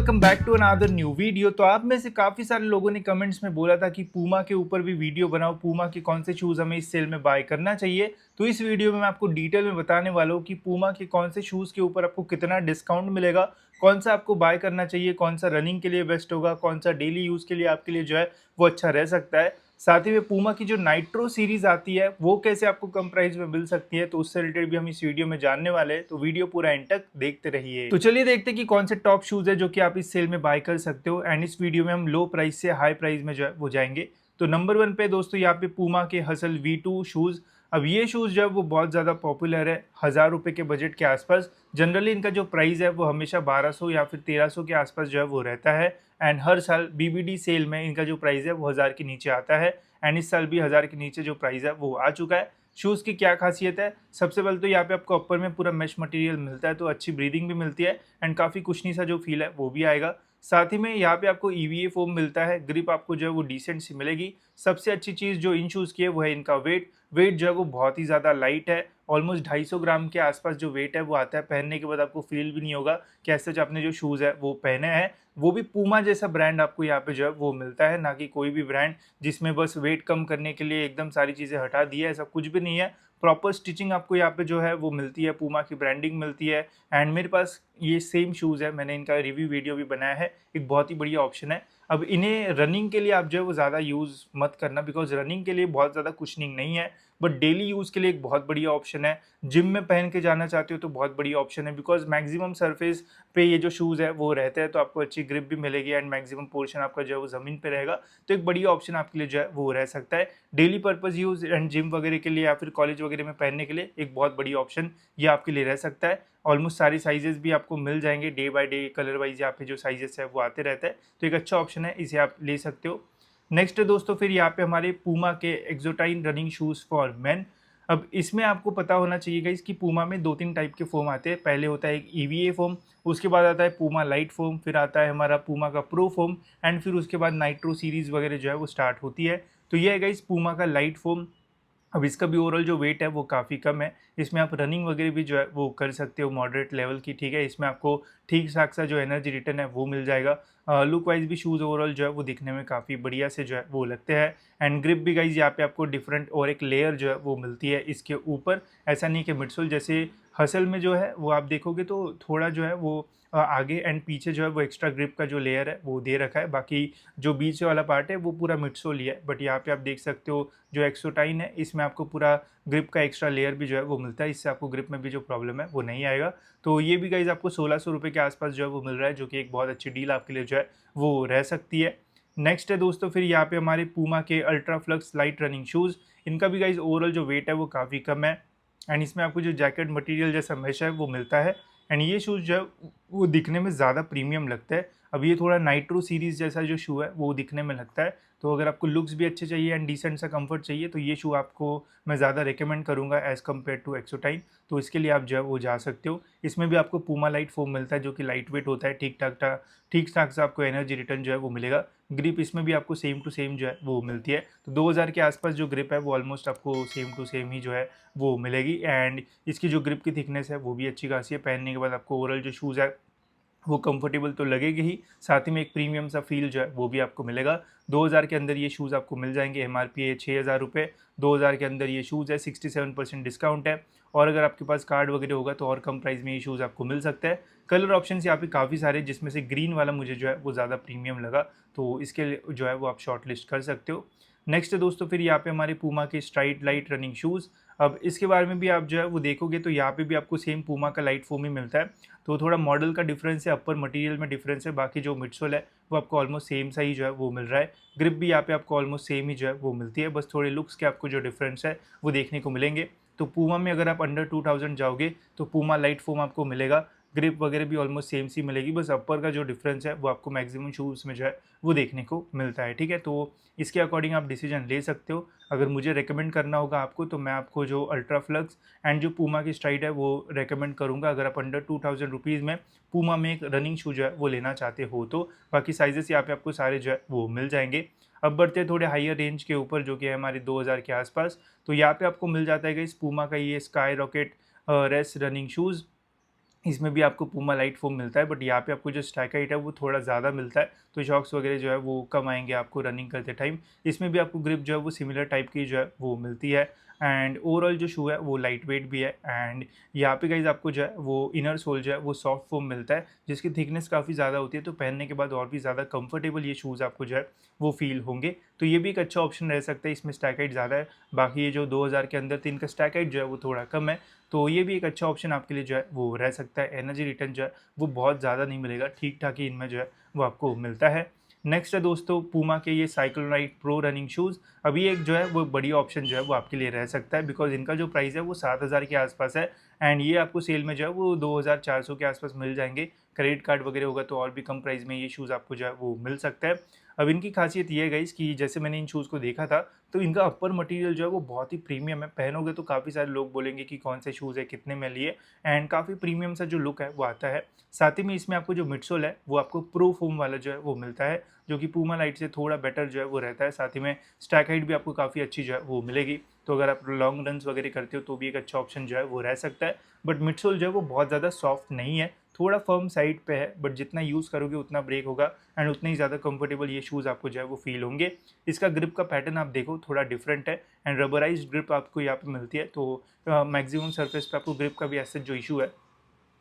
Welcome back to another new video. तो आप में से काफ़ी सारे लोगों ने कमेंट्स में बोला था कि पूमा के ऊपर भी वीडियो बनाओ, पूमा के कौन से शूज़ हमें इस सेल में बाय करना चाहिए। तो इस वीडियो में मैं आपको डिटेल में बताने वाला हूँ कि पूमा के कौन से शूज़ के ऊपर आपको कितना डिस्काउंट मिलेगा, कौन सा आपको बाय करना चाहिए, कौन सा रनिंग के लिए बेस्ट होगा, कौन सा डेली यूज़ के लिए आपके लिए जो है वो अच्छा रह सकता है। साथ ही में पूमा की जो नाइट्रो सीरीज आती है वो कैसे आपको कम प्राइस में मिल सकती है, तो उससे रिलेटेड भी हम इस वीडियो में जानने वाले हैं। तो वीडियो पूरा एंड तक देखते रहिए। तो चलिए देखते हैं कि कौन से टॉप शूज है जो कि आप इस सेल में बाय कर सकते हो। एंड इस वीडियो में हम लो प्राइस से हाई प्राइस में जो है वो जाएंगे। तो नंबर 1 पे दोस्तों यहाँ पे पूमा के हसल V2 शूज। अब ये शूज जो है वो बहुत ज़्यादा पॉपुलर है, 1000 रुपये के बजट के आसपास। जनरली इनका जो प्राइस है वो हमेशा 1200 या फिर 1300 के आसपास जो है वो रहता है। एंड हर साल BBD सेल में इनका जो प्राइस है वो 1000 के नीचे आता है। एंड इस साल भी 1000 के नीचे जो प्राइस है वो आ चुका है। शूज़ की क्या खासियत है, सबसे पहले तो यहाँ पे आपको अपर में पूरा मेश मटेरियल मिलता है, तो अच्छी ब्रीदिंग भी मिलती है एंड काफ़ी कुशनी सा जो फील है वो भी आएगा। साथ ही में यहाँ पे आपको EVA फोम मिलता है, ग्रिप आपको जो है वो डिसेंट सी मिलेगी। सबसे अच्छी चीज़ जो इन शूज़ की है वो है इनका वेट जो है वो बहुत ही ज़्यादा लाइट है। ऑलमोस्ट 250 ग्राम के आसपास जो वेट है वो आता है। पहनने के बाद आपको फील भी नहीं होगा कि ऐसे आपने जो शूज़ है वो पहने हैं। वो भी पूमा जैसा ब्रांड आपको यहाँ पे जो है वो मिलता है, ना कि कोई भी ब्रांड जिसमें बस वेट कम करने के लिए एकदम सारी चीज़ें हटा दी है, ऐसा कुछ भी नहीं है। प्रॉपर स्टिचिंग आपको यहाँ पे जो है वो मिलती है, पूमा की ब्रांडिंग मिलती है। एंड मेरे पास ये सेम शूज़ है, मैंने इनका रिव्यू वीडियो भी बनाया है, एक बहुत ही बढ़िया ऑप्शन है। अब इन्हें रनिंग के लिए आप जो है वो ज़्यादा यूज़ मत करना, बिकॉज रनिंग के लिए बहुत ज़्यादा कुशनिंग नहीं है, बट डेली यूज़ के लिए एक बहुत बढ़िया ऑप्शन है। जिम में पहन के जाना चाहते हो तो बहुत बढ़िया ऑप्शन है, बिकॉज मैक्सिमम सरफेस पे ये जो शूज़ है वो रहते हैं, तो आपको अच्छी ग्रिप भी मिलेगी एंड मैक्सिमम पोर्शन आपका जो है वो ज़मीन पे रहेगा। तो एक बढ़िया ऑप्शन आपके लिए जो है वो रह सकता है। Daily purpose use and gym वगैरह के लिए या फिर कॉलेज वगैरह में पहनने के लिए एक बहुत बढ़िया ऑप्शन ये आपके लिए रह सकता है। ऑलमोस्ट सारी साइजेस भी आपको मिल जाएंगे, day by day colour wise यहाँ पे जो साइजेस है वो आते रहता है। तो एक अच्छा ऑप्शन है, इसे आप ले सकते हो। नेक्स्ट दोस्तों फिर यहाँ पे हमारे पूमा के एक्सोटाइन रनिंग शूज़ फॉर मेन। अब इसमें आपको पता होना चाहिए गाइस कि पूमा में 2-3 टाइप के फोम आते हैं। पहले होता है एक EVA फोम, उसके बाद आता है पूमा लाइट फोम, फिर आता है हमारा पूमा का प्रो फोम एंड फिर उसके बाद नाइट्रो सीरीज़ वगैरह जो है वो स्टार्ट होती है। तो ये है गाइस पूमा का लाइट फोम। अब इसका भी ओवरऑल जो वेट है वो काफ़ी कम है। इसमें आप रनिंग वगैरह भी जो है वो कर सकते हो मॉडरेट लेवल की, ठीक है। इसमें आपको ठीक ठाक सा जो एनर्जी रिटर्न है वो मिल जाएगा। लुक वाइज भी शूज़ ओवरऑल जो है वो दिखने में काफ़ी बढ़िया से जो है वो लगते हैं। एंड ग्रिप भी गाइज यहाँ पे आपको डिफरेंट और एक लेयर जो है वो मिलती है इसके ऊपर। ऐसा नहीं कि मिडसोल जैसे हसल में जो है वो आप देखोगे तो थोड़ा जो है वो आगे एंड पीछे जो है वो एक्स्ट्रा ग्रिप का जो लेयर है वो दे रखा है, बाकी जो बीच वाला पार्ट है वो पूरा मिडसोल ही है। बट यहाँ पे आप देख सकते हो जो एक्सोटाइन है इसमें आपको पूरा ग्रिप का एक्स्ट्रा लेयर भी जो है वो मिलता है, इससे आपको ग्रिप में भी जो प्रॉब्लम है वो नहीं आएगा। तो ये भी गाइज आपको 1600 रुपये के आसपास जो है वो मिल रहा है, जो कि एक बहुत अच्छी डील आपके लिए जो है वो रह सकती है। नेक्स्ट है दोस्तों फिर यहाँ पे हमारे पूमा के ultra flux light running shoes. इनका भी गाइज ओवरऑल जो वेट है वो काफ़ी कम है एंड इसमें आपको जो जैकेट मटेरियल जैसा मैश है वो मिलता है। एंड ये शूज़ जो है वो दिखने में ज़्यादा प्रीमियम लगता है। अब ये थोड़ा नाइट्रो सीरीज़ जैसा जो शू है वो दिखने में लगता है। तो अगर आपको लुक्स भी अच्छे चाहिए एंड डिसेंट सा कंफर्ट चाहिए तो ये शू आपको मैं ज़्यादा रिकमेंड करूँगा एज़ कम्पेयर टू एक्सोटाइन। तो इसके लिए आप जो है वो जा सकते हो। इसमें भी आपको पूमा लाइट फोम मिलता है जो कि लाइट वेट होता है, ठीक ठाक से आपको एनर्जी रिटर्न जो है वो मिलेगा। ग्रिप इसमें भी आपको सेम टू सेम जो है वो मिलती है। तो 2000 के आसपास जो ग्रिप है वो ऑलमोस्ट आपको सेम टू सेम ही जो है वो मिलेगी। एंड इसकी जो ग्रिप की थिकनेस है वो भी अच्छी खासी है। पहनने के बाद आपको ओवरऑल जो शूज़ है वो कंफर्टेबल तो लगेगी ही, साथ ही में एक प्रीमियम सा फील जो है वो भी आपको मिलेगा। 2000 के अंदर ये शूज़ आपको मिल जाएंगे। MRP है 6000 रुपये, 2000 के अंदर ये शूज़ है, 67% डिस्काउंट है। और अगर आपके पास कार्ड वगैरह होगा तो और कम प्राइस में ये शूज़ आपको मिल सकता है। कलर ऑप्शन यहाँ पे काफ़ी सारे, जिसमें से ग्रीन वाला मुझे जो है वो ज़्यादा प्रीमियम लगा, तो इसके लिए जो है वो आप शॉर्ट लिस्ट कर सकते हो। नेक्स्ट है दोस्तों फिर यहाँ पे हमारे पूमा के स्ट्राइट लाइट रनिंग शूज़। अब इसके बारे में भी आप जो है वो देखोगे तो यहाँ पे भी आपको सेम पूमा का लाइट फोम ही मिलता है। तो थोड़ा मॉडल का डिफरेंस है, अपर मटेरियल में डिफरेंस है, बाकी जो मिडसोल है वो आपको ऑलमोस्ट सेम सा ही जो है वो मिल रहा है। ग्रिप भी यहाँ पे आपको ऑलमोस्ट सेम ही जो है वो मिलती है, बस थोड़े लुक्स के आपको जो डिफरेंस है वो देखने को मिलेंगे। तो पूमा में अगर आप अंडर 2000 जाओगे तो पूमा लाइट फोम आपको मिलेगा। ग्रिप वगैरह भी ऑलमोस्ट सेम सी मिलेगी, बस अपर का जो डिफरेंस है वो आपको मैक्सिमम शूज़ में जो है वो देखने को मिलता है, ठीक है। तो इसके अकॉर्डिंग आप डिसीजन ले सकते हो। अगर मुझे रेकमेंड करना होगा आपको तो मैं आपको जो अल्ट्रा फ्लक्स एंड जो पूमा की स्ट्राइड है वो रेकमेंड करूँगा, अगर आप अंडर 2000 रुपीज़ में पूमा में एक रनिंग शू जो है वो लेना चाहते हो तो। बाकी साइजेस यहाँ पे आपको सारे जो है वो मिल जाएंगे। अब बढ़ते हैं थोड़े हाइयर रेंज के ऊपर, जो कि है हमारे 2000 के आसपास। तो यहाँ पे आपको मिल जाता है इस पूमा का ये skyrocket race running shoes. इसमें भी आपको पूमा लाइट फोम मिलता है, बट यहाँ पे आपको जो स्टैक हाइट है वो थोड़ा ज़्यादा मिलता है, तो शॉक्स वगैरह जो है वो कम आएंगे आपको रनिंग करते टाइम। इसमें भी आपको ग्रिप जो है वो सिमिलर टाइप की जो है वो मिलती है। एंड ओवरऑल जो शू है वो लाइट वेट भी है। एंड यहाँ पे गाइज आपको जो है वो इनर सोल जो है वो सॉफ्ट फोम मिलता है, जिसकी थिकनेस काफ़ी ज़्यादा होती है, तो पहनने के बाद और भी ज़्यादा कंफर्टेबल ये शूज़ आपको जो है वो फील होंगे। तो ये भी एक अच्छा ऑप्शन रह सकता है, इसमें स्टैक हाइट ज़्यादा है। बाकी ये जो 2000 के अंदर 3 का स्टैक हाइट जो है वो थोड़ा कम है, तो ये भी एक अच्छा ऑप्शन आपके लिए जो है वो रह सकता है। एनर्जी रिटर्न जो है वो बहुत ज़्यादा नहीं मिलेगा, ठीक ठाक ही इनमें जो है वो आपको मिलता है। नेक्स्ट है दोस्तों पूमा के ये साइक्लोनाइट प्रो रनिंग शूज़। अभी एक जो है वो बढ़िया ऑप्शन जो है वो आपके लिए रह सकता है, बिकॉज इनका जो प्राइस है वो 7000 के आसपास है। एंड ये आपको सेल में जो है वो 2400 के आसपास मिल जाएंगे। क्रेडिट कार्ड वगैरह होगा तो और भी कम प्राइस में ये शूज़ आपको जो है वो मिल सकता है। अब इनकी खासियत ये है गाइस कि जैसे मैंने इन शूज़ को देखा था, तो इनका अपर मटेरियल जो है वो बहुत ही प्रीमियम है। पहनोगे तो काफ़ी सारे लोग बोलेंगे कि कौन से शूज़ है, कितने में लिए, एंड काफ़ी प्रीमियम सा जो लुक है वो आता है। साथ ही में इसमें आपको जो मिडसोल है वो आपको प्रो फोम वाला जो है वो मिलता है, जो कि पूमा लाइट से थोड़ा बेटर जो है वो रहता है। साथ ही में स्टैक हाइट भी आपको काफ़ी अच्छी जो है वो मिलेगी, तो अगर आप लॉन्ग रन्स वगैरह करते हो तो भी एक अच्छा ऑप्शन जो है वो रह सकता है। बट मिडसोल जो है वो बहुत ज़्यादा सॉफ्ट नहीं है, थोड़ा फर्म साइड पे है, बट जितना यूज़ करोगे उतना ब्रेक होगा एंड उतने ही ज़्यादा कंफर्टेबल ये शूज़ आपको जो है वो फील होंगे। इसका ग्रिप का पैटर्न आप देखो थोड़ा डिफरेंट है, एंड रबराइज्ड ग्रिप आपको यहाँ पे मिलती है, तो मैक्सिमम सरफेस पे आपको ग्रिप का भी ऐसे जो इशू है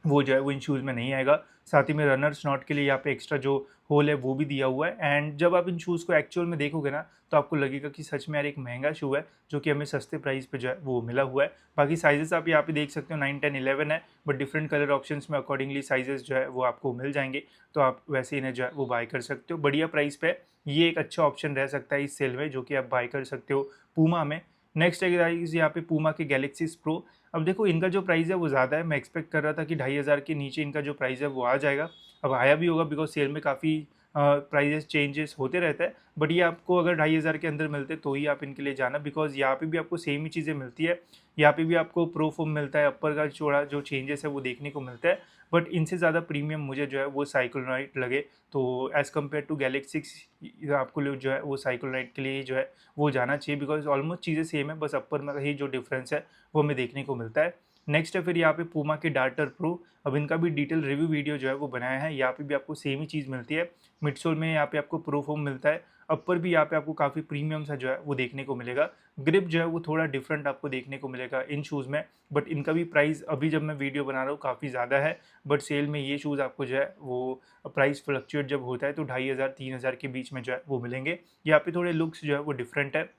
वो जो है वो इन शूज़ में नहीं आएगा। साथ ही में रनर्स नॉट के लिए यहाँ पे एक्स्ट्रा जो होल है वो भी दिया हुआ है। एंड जब आप इन शूज़ को एक्चुअल में देखोगे ना, तो आपको लगेगा कि सच में यार एक महंगा शू है, जो कि हमें सस्ते प्राइस पे जो है वो मिला हुआ है। बाकी साइजेस आप यहाँ पे देख सकते हो 9, 10, 11 है, बट डिफरेंट कलर ऑप्शंस में अकॉर्डिंगली साइजेस जो है वो आपको मिल जाएंगे, तो आप वैसे इन्हें जो है वो बाय कर सकते हो बढ़िया प्राइस पे। ये एक अच्छा ऑप्शन रह सकता है इस सेल में, जो कि आप बाय कर सकते हो पूमा में। नेक्स्ट है गाइस यहाँ पे पूमा के गैलेक्सीज प्रो। अब देखो इनका जो प्राइस है वो ज़्यादा है, मैं एक्सपेक्ट कर रहा था कि 2500 के नीचे इनका जो प्राइस है वो आ जाएगा। अब आया भी होगा, बिकॉज सेल में काफ़ी प्राइजेस चेंजेस होते रहता है, बट ये आपको अगर 2500 के अंदर मिलते तो ही आप इनके लिए जाना, बिकॉज यहाँ पे भी आपको सेम ही चीज़ें मिलती है। यहाँ पे भी आपको प्रो फोम मिलता है, अपर का चौड़ा जो चेंजेस है वो देखने को मिलता है, बट इनसे ज़्यादा प्रीमियम मुझे जो है वो साइक्लोनाइट लगे। तो एज़ कम्पेयर टू गैलेक्सी 6 आपको लोग जो है वो साइक्लोनाइट के लिए जो है वो जाना चाहिए, बिकॉज ऑलमोस्ट चीज़ें सेम है, बस अपर में ही जो डिफरेंस है वो हमें देखने को मिलता है। नेक्स्ट है फिर यहाँ पे पूमा के डार्टर प्रो। अब इनका भी डिटेल रिव्यू वीडियो जो है वो बनाया है, यहाँ पे भी आपको सेम ही चीज़ मिलती है। मिडसोल में यहाँ पे आपको प्रो फोम मिलता है, अपर भी यहाँ पे आपको काफ़ी प्रीमियम सा जो है वो देखने को मिलेगा। ग्रिप जो है वो थोड़ा डिफरेंट आपको देखने को मिलेगा इन शूज़ में, बट इनका भी प्राइस अभी जब मैं वीडियो बना रहा हूँ काफ़ी ज़्यादा है, बट सेल में ये शूज़ आपको जो है वो प्राइस फ्लक्चुएट जब होता है तो 2500-3000 के बीच में जो है वो मिलेंगे। यहाँ पे थोड़े लुक्स जो है वो डिफरेंट है।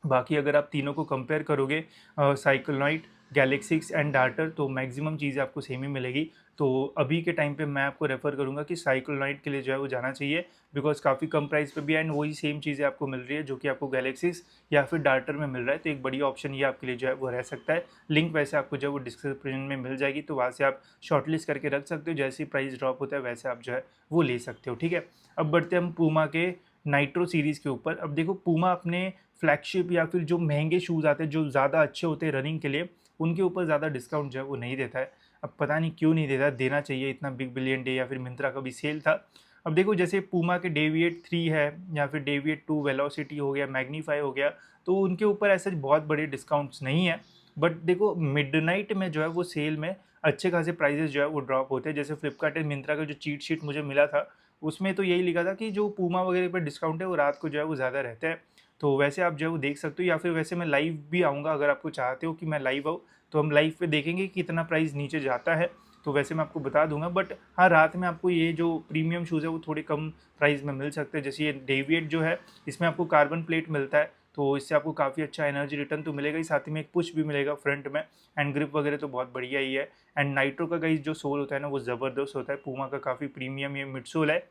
बाकी अगर आप तीनों को कंपेयर करोगे, साइक्लोनाइट, गैलेक्सिक्स एंड डार्टर, तो मैक्सिमम चीज़ें आपको सेम ही मिलेगी। तो अभी के टाइम पे मैं आपको रेफ़र करूँगा कि साइक्लोनाइट के लिए जो है वो जाना चाहिए, बिकॉज़ काफ़ी कम प्राइस पे भी है एंड वही सेम चीज़ें आपको मिल रही है जो कि आपको गैलेक्सिस या फिर डार्टर में मिल रहा है, तो एक बढ़िया ऑप्शन ये आपके लिए जो है वो रह सकता है। लिंक वैसे आपको जो है वो डिस्क्रिप्शन में मिल जाएगी, तो वहाँ से आप शॉर्टलिस्ट करके रख सकते हो, जैसे ही प्राइस ड्रॉप होता है वैसे आप जो है वो ले सकते हो, ठीक है। अब बढ़ते हैं हम पूमा के नाइट्रो सीरीज़ के ऊपर। अब देखो पूमा अपने फ्लैगशिप या फिर जो महंगे शूज़ आते हैं जो ज़्यादा अच्छे होते हैं रनिंग के लिए, उनके ऊपर ज़्यादा डिस्काउंट जो है वो नहीं देता है। अब पता नहीं क्यों नहीं देता, देना चाहिए, इतना बिग बिलियन डे या फिर मिंत्रा का भी सेल था। अब देखो जैसे पूमा के डेविएट 3 है या फिर डेविएट 2 वेलोसिटी हो गया, मैग्नीफाई हो गया, तो उनके ऊपर ऐसे बहुत बड़े डिस्काउंट्स नहीं है। बट देखो मिडनाइट में जो है वो सेल में अच्छे खासे प्राइजेस जो है वो ड्रॉप होते हैं। जैसे फ्लिपकार्ट एंड मिंत्रा का जो चीट शीट मुझे मिला था, उसमें तो यही लिखा था कि जो पूमा वगैरह पर डिस्काउंट है वो रात को जो है वो ज़्यादा रहता है। तो वैसे आप जो है वो देख सकते हो, या फिर वैसे मैं लाइव भी आऊँगा, अगर आपको चाहते हो कि मैं लाइव आऊँ तो हम लाइव पे देखेंगे कि कितना प्राइस नीचे जाता है, तो वैसे मैं आपको बता दूंगा। बट हाँ, रात में आपको ये जो प्रीमियम शूज़ है वो थोड़े कम प्राइस में मिल सकते हैं। जैसे ये डेविएट जो है, इसमें आपको कार्बन प्लेट मिलता है, तो इससे आपको काफ़ी अच्छा एनर्जी रिटर्न तो मिलेगा ही, साथ ही में एक पुश भी मिलेगा फ्रंट में, एंड ग्रिप वगैरह तो बहुत बढ़िया ही है। एंड नाइट्रो का गाइस जो सोल होता है ना वो ज़बरदस्त होता है। पूमा का काफ़ी प्रीमियम ये मिड सोल है,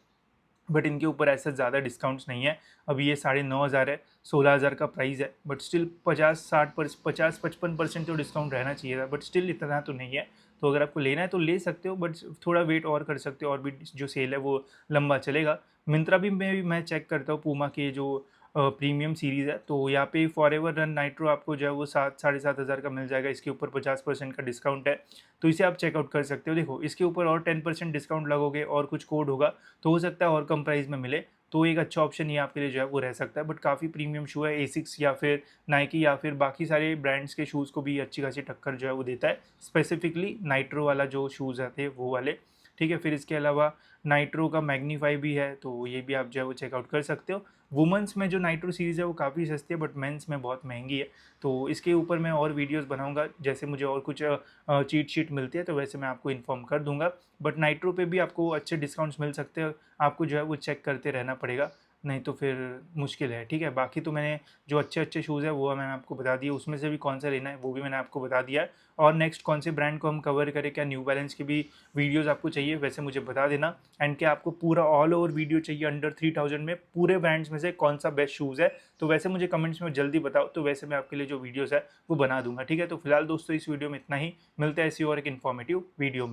बट इनके ऊपर ऐसा ज़्यादा डिस्काउंट्स नहीं है। अभी ये 9,500 है, 16,000 का प्राइस है, बट स्टिल 50-55% तो डिस्काउंट रहना चाहिए था, बट स्टिल इतना तो नहीं है। तो अगर आपको लेना है तो ले सकते हो, बट थोड़ा वेट और कर सकते हो, और भी जो सेल है वो लंबा चलेगा। मिंत्रा भी मैं चेक करता हूँ पूमा के जो प्रीमियम सीरीज़ है, तो यहाँ पे फॉरएवर रन नाइट्रो आपको जो है वो 7-7,500 का मिल जाएगा। इसके ऊपर 50% का डिस्काउंट है, तो इसे आप चेकआउट कर सकते हो। देखो इसके ऊपर और 10% डिस्काउंट लगोगे और कुछ कोड होगा तो हो सकता है और कम प्राइस में मिले, तो एक अच्छा ऑप्शन ये आपके लिए जो है वो रह सकता है। बट काफ़ी प्रीमियम शू है, एसिक्स या फिर नाइकी या फिर बाकी सारे ब्रांड्स के शूज़ को भी अच्छी खासी टक्कर जो है वो देता है, स्पेसिफिकली नाइट्रो वाला जो शूज़ आते हैं वो वाले। ठीक है, फिर इसके अलावा नाइट्रो का मैग्नीफाई भी है, तो ये भी आप जो है वो चेकआउट कर सकते हो। वुमेंस में जो नाइट्रो सीरीज़ है वो काफ़ी सस्ती है, बट मेंस में बहुत महंगी है। तो इसके ऊपर मैं और वीडियोस बनाऊंगा, जैसे मुझे और कुछ चीट शीट मिलती है तो वैसे मैं आपको इन्फॉर्म कर दूंगा। बट नाइट्रो पे भी आपको अच्छे डिस्काउंट्स मिल सकते हैं, आपको जो है वो चेक करते रहना पड़ेगा, नहीं तो फिर मुश्किल है। ठीक है, बाकी तो मैंने जो अच्छे अच्छे शूज़ है वो मैंने आपको बता दिए, उसमें से भी कौन सा लेना है वो भी मैंने आपको बता दिया है। और नेक्स्ट कौन से ब्रांड को हम कवर करें, क्या न्यू बैलेंस की भी वीडियोस आपको चाहिए वैसे मुझे बता देना। एंड क्या आपको पूरा ऑल ओवर वीडियो चाहिए अंडर 3000 में पूरे ब्रांड्स में से कौन सा बेस्ट शूज़ है, तो वैसे मुझे कमेंट्स में जल्दी बताओ, तो वैसे मैं आपके लिए जो वीडियोस है वो बना दूंगा। ठीक है, तो फिलहाल दोस्तों इस वीडियो में इतना ही, मिलते हैं ऐसी और एक इन्फॉर्मेटिव वीडियो में।